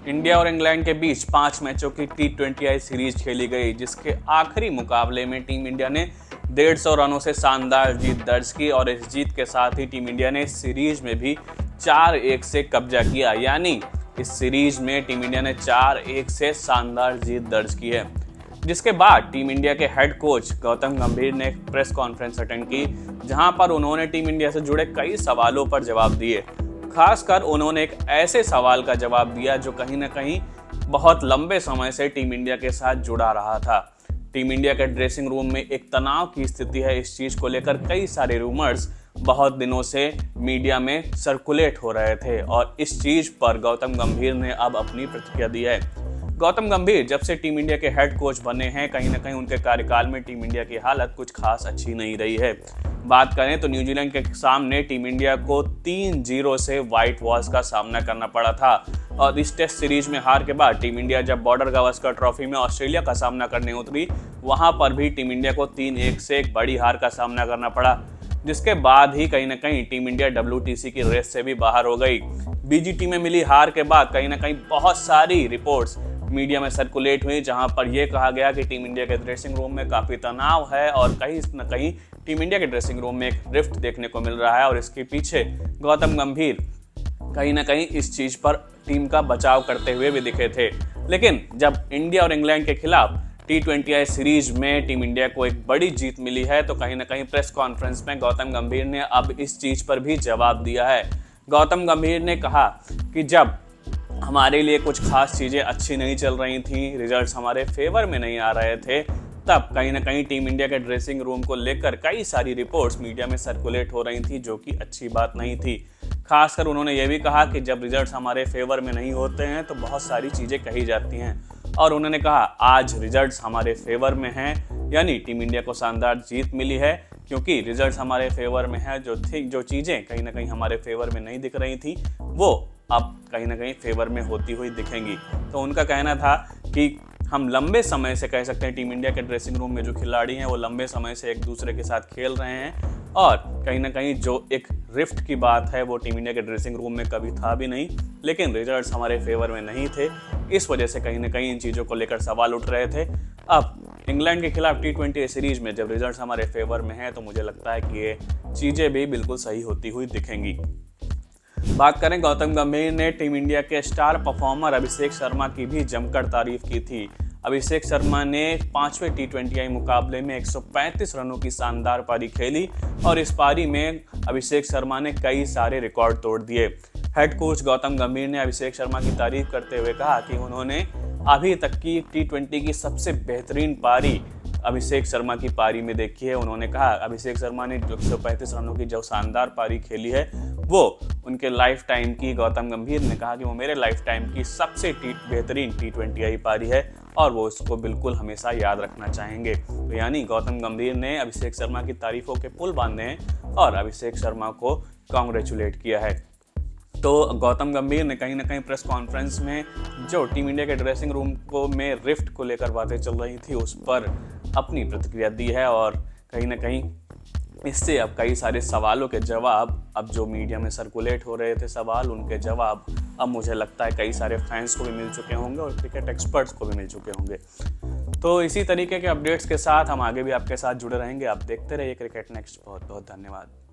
India और England के बीच 5 मैचों की T20I सीरीज खेली गई, जिसके आखिरी मुकाबले में टीम इंडिया ने 150 रनों से शानदार जीत दर्ज की और इस जीत के साथ ही टीम इंडिया ने सीरीज में भी 4-1 से कब्जा किया। यानी इस सीरीज में टीम इंडिया ने 4-1 से शानदार जीत दर्ज की है। जिसके बाद टीम इंडिया के हेड कोच गौतम गंभीर ने एक प्रेस कॉन्फ्रेंस अटेंड की, जहां पर उन्होंने टीम इंडिया से जुड़े कई सवालों पर जवाब दिए। खासकर उन्होंने एक ऐसे सवाल का जवाब दिया जो कहीं ना कहीं बहुत लंबे समय से टीम इंडिया के साथ जुड़ा रहा था। टीम इंडिया के ड्रेसिंग रूम में एक तनाव की स्थिति है। इस चीज को लेकर कई सारे रूमर्स बहुत दिनों से मीडिया में सर्कुलेट हो रहे थे और इस चीज पर गौतम गंभीर ने अब अपनी प्रतिक्रिया दी है। गौतम गंभीर जब से टीम इंडिया के हेड कोच बने हैं, कहीं ना कहीं उनके कार्यकाल में टीम इंडिया की हालत कुछ खास अच्छी नहीं रही है। बात करें तो न्यूजीलैंड के सामने टीम इंडिया को 3-0 से व्हाइट वॉश का सामना करना पड़ा था और इस टेस्ट सीरीज में हार के बाद टीम इंडिया जब बॉर्डर गावस्कर ट्रॉफी में ऑस्ट्रेलिया का सामना करने उतरी, वहां पर भी टीम इंडिया को 3-1 से एक बड़ी हार का सामना करना पड़ा, जिसके बाद ही कहीं ना कहीं टीम इंडिया WTC की रेस से भी बाहर हो गई। BGT में मिली हार के बाद कहीं ना कहीं बहुत सारी रिपोर्ट्स मीडिया में सर्कुलेट हुई, जहां पर यह कहा गया कि टीम इंडिया के ड्रेसिंग रूम में काफ़ी तनाव है और कहीं न कहीं टीम इंडिया के ड्रेसिंग रूम में एक रिफ्ट देखने को मिल रहा है और इसके पीछे गौतम गंभीर कहीं ना कहीं इस चीज़ पर टीम का बचाव करते हुए भी दिखे थे। लेकिन जब इंडिया और इंग्लैंड के खिलाफ T20I सीरीज में टीम इंडिया को एक बड़ी जीत मिली है, तो कहीं ना कहीं प्रेस कॉन्फ्रेंस में गौतम गंभीर ने अब इस चीज़ पर भी जवाब दिया है। गौतम गंभीर ने कहा कि जब हमारे लिए कुछ खास चीज़ें अच्छी नहीं चल रही थी, रिजल्ट्स हमारे फेवर में नहीं आ रहे थे, तब कहीं ना कहीं टीम इंडिया के ड्रेसिंग रूम को लेकर कई सारी रिपोर्ट्स मीडिया में सर्कुलेट हो रही थी, जो कि अच्छी बात नहीं थी। खासकर उन्होंने ये भी कहा कि जब रिजल्ट्स हमारे फेवर में नहीं होते हैं तो बहुत सारी चीज़ें कही जाती हैं और उन्होंने कहा आज रिजल्ट्स हमारे फेवर में हैं, यानी टीम इंडिया को शानदार जीत मिली है क्योंकि रिजल्ट्स हमारे फेवर में है। जो चीज़ें कहीं ना कहीं हमारे फेवर में नहीं दिख रही थी वो अब कहीं ना कहीं फेवर में होती हुई दिखेंगी। तो उनका कहना था कि हम लंबे समय से कह सकते हैं टीम इंडिया के ड्रेसिंग रूम में जो खिलाड़ी हैं वो लंबे समय से एक दूसरे के साथ खेल रहे हैं और कहीं ना कहीं जो एक रिफ्ट की बात है वो टीम इंडिया के ड्रेसिंग रूम में कभी था भी नहीं, लेकिन रिजल्ट्स हमारे फेवर में नहीं थे, इस वजह से कहीं ना कहीं इन चीज़ों को लेकर सवाल उठ रहे थे। अब इंग्लैंड के खिलाफ T20 सीरीज में जब रिजल्ट्स हमारे फेवर में हैं तो मुझे लगता है कि ये चीज़ें भी बिल्कुल सही होती हुई दिखेंगी। बात करें, गौतम गंभीर ने टीम इंडिया के स्टार परफॉर्मर अभिषेक शर्मा की भी जमकर तारीफ की थी। अभिषेक शर्मा ने 5वें T20I मुकाबले में 135 रनों की शानदार पारी खेली और इस पारी में अभिषेक शर्मा ने कई सारे रिकॉर्ड तोड़ दिए। हेड कोच गौतम गंभीर ने अभिषेक शर्मा की तारीफ करते हुए कहा कि उन्होंने अभी तक की T20 की सबसे बेहतरीन पारी अभिषेक शर्मा की पारी में देखी है। उन्होंने कहा अभिषेक शर्मा ने 135 रनों की जो शानदार पारी खेली है वो उनके लाइफ टाइम की, गौतम गंभीर ने कहा कि वो मेरे लाइफ टाइम की सबसे बेहतरीन T20I पारी है और वो उसको बिल्कुल हमेशा याद रखना चाहेंगे। तो यानी गौतम गंभीर ने अभिषेक शर्मा की तारीफों के पुल बांधे हैं और अभिषेक शर्मा को कॉन्ग्रेचुलेट किया है। तो गौतम गंभीर ने कहीं ना कहीं प्रेस कॉन्फ्रेंस में जो टीम इंडिया के ड्रेसिंग रूम को में रिफ्ट को लेकर बातें चल रही थी उस पर अपनी प्रतिक्रिया दी है और कहीं ना कहीं इससे अब कई सारे सवालों के जवाब, अब जो मीडिया में सर्कुलेट हो रहे थे सवाल, उनके जवाब अब मुझे लगता है कई सारे फैंस को भी मिल चुके होंगे और क्रिकेट एक्सपर्ट्स को भी मिल चुके होंगे। तो इसी तरीके के अपडेट्स के साथ हम आगे भी आपके साथ जुड़े रहेंगे। आप देखते रहिए क्रिकेट नेक्स्ट। बहुत बहुत धन्यवाद।